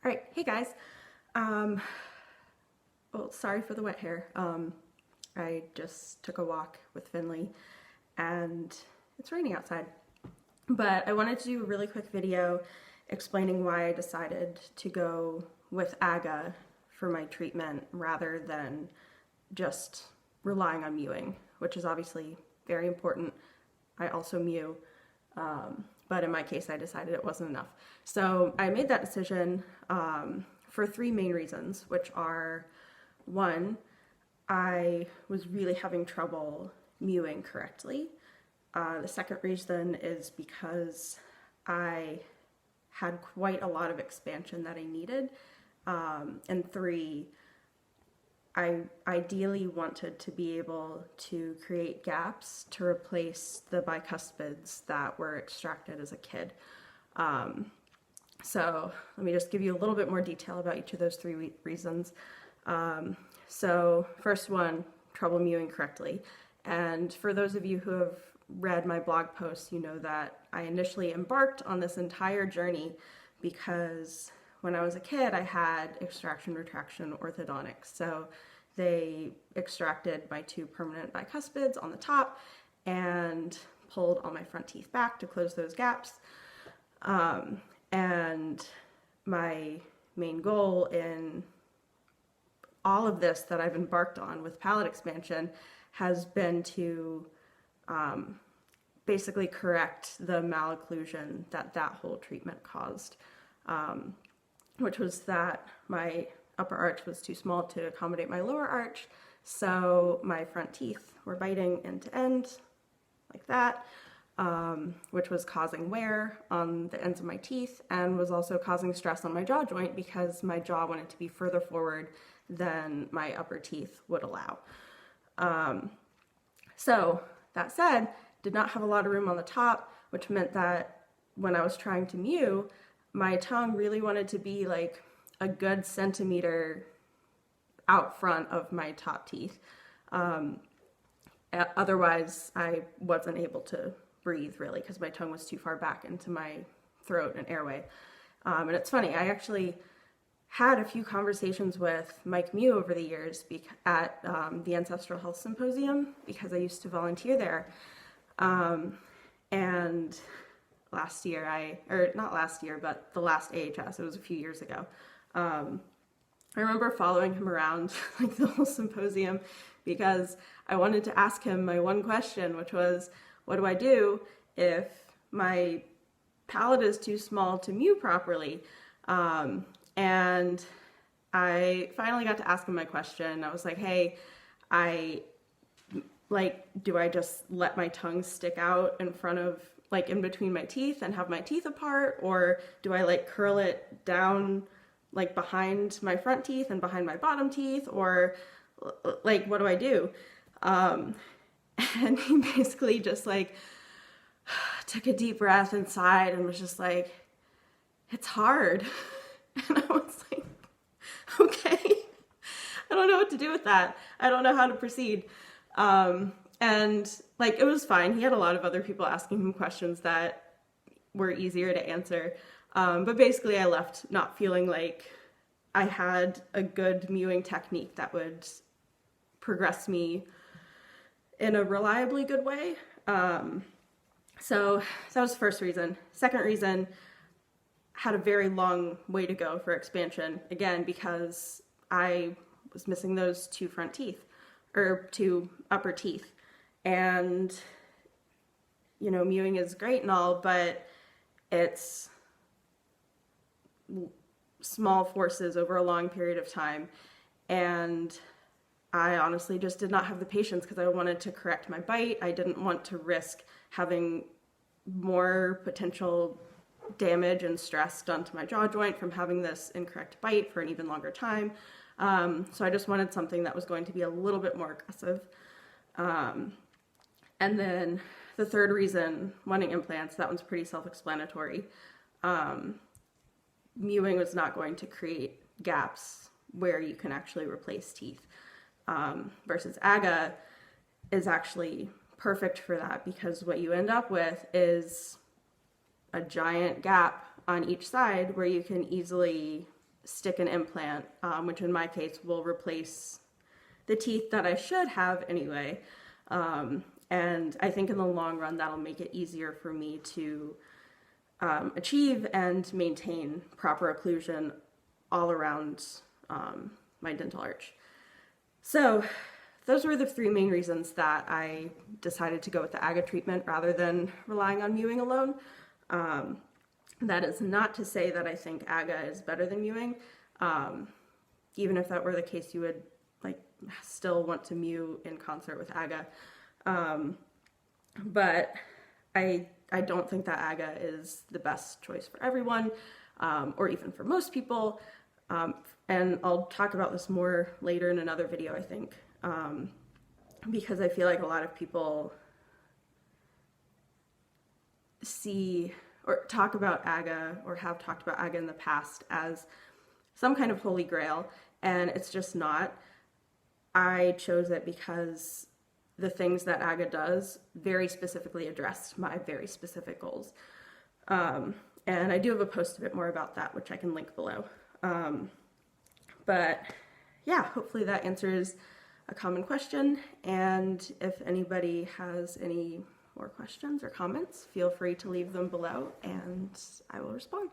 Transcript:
All right, hey guys. Well, sorry for the wet hair. I just took a walk with Finley and it's raining outside. But I wanted to do a really quick video explaining why I decided to go with AGGA for my treatment rather than just relying on mewing, which is obviously very important. I also mew, but in my case I decided it wasn't enough. So I made that decision for three main reasons, which are, one, I was really having trouble mewing correctly. The second reason is because I had quite a lot of expansion that I needed. And three, I ideally wanted to be able to create gaps to replace the bicuspids that were extracted as a kid. So let me just give you a little bit more detail about each of those three reasons. So first one, trouble mewing correctly. And for those of you who have read my blog posts, you know that I initially embarked on this entire journey because when I was a kid, I had extraction retraction orthodontics. So they extracted my two permanent bicuspids on the top and pulled all my front teeth back to close those gaps. And my main goal in all of this that I've embarked on with palate expansion has been to basically correct the malocclusion that whole treatment caused, which was that my upper arch was too small to accommodate my lower arch, so my front teeth were biting end to end like that, which was causing wear on the ends of my teeth and was also causing stress on my jaw joint because my jaw wanted to be further forward than my upper teeth would allow. So that said, did not have a lot of room on the top, which meant that when I was trying to mew, my tongue really wanted to be like a good centimeter out front of my top teeth. Otherwise, I wasn't able to breathe really because my tongue was too far back into my throat and airway. And it's funny, I actually had a few conversations with Mike Mew over the years at the Ancestral Health Symposium because I used to volunteer there. And last year, not last year, but the last AHS, it was a few years ago. I remember following him around like the whole symposium because I wanted to ask him my one question, which was, what do I do if my palate is too small to mew properly? And I finally got to ask him my question. I was like, hey, do I just let my tongue stick out in front of, like in between my teeth and have my teeth apart? Or do I like curl it down like behind my front teeth and behind my bottom teeth? Or like, what do I do? And he basically just like took a deep breath and sighed and was just like, it's hard. And I was like, okay, I don't know what to do with that. I don't know how to proceed. And like, it was fine. He had a lot of other people asking him questions that were easier to answer. But basically I left not feeling like I had a good mewing technique that would progress me in a reliably good way. So that was the first reason. Second reason, had a very long way to go for expansion, again, because I was missing those two front teeth, or two upper teeth. And, you know, mewing is great and all, but it's small forces over a long period of time. And I honestly just did not have the patience because I wanted to correct my bite. I didn't want to risk having more potential damage and stress done to my jaw joint from having this incorrect bite for an even longer time. So I just wanted something that was going to be a little bit more aggressive. And then the third reason, wanting implants, that one's pretty self-explanatory. Mewing was not going to create gaps where you can actually replace teeth. Versus AGGA is actually perfect for that because what you end up with is a giant gap on each side where you can easily stick an implant, which in my case will replace the teeth that I should have anyway. And I think in the long run, that'll make it easier for me to achieve and maintain proper occlusion all around my dental arch. So those were the 3 main reasons that I decided to go with the AGGA treatment rather than relying on mewing alone. That is not to say that I think AGGA is better than mewing. Even if that were the case, you would like still want to mew in concert with AGGA. But I don't think that AGGA is the best choice for everyone, or even for most people. And I'll talk about this more later in another video, I think, because I feel like a lot of people see or talk about AGGA or have talked about AGGA in the past as some kind of holy grail, and it's just not. I chose it because the things that AGGA does very specifically address my very specific goals. And I do have a post a bit more about that, which I can link below. But yeah, hopefully that answers a common question. And if anybody has any more questions or comments, feel free to leave them below and I will respond.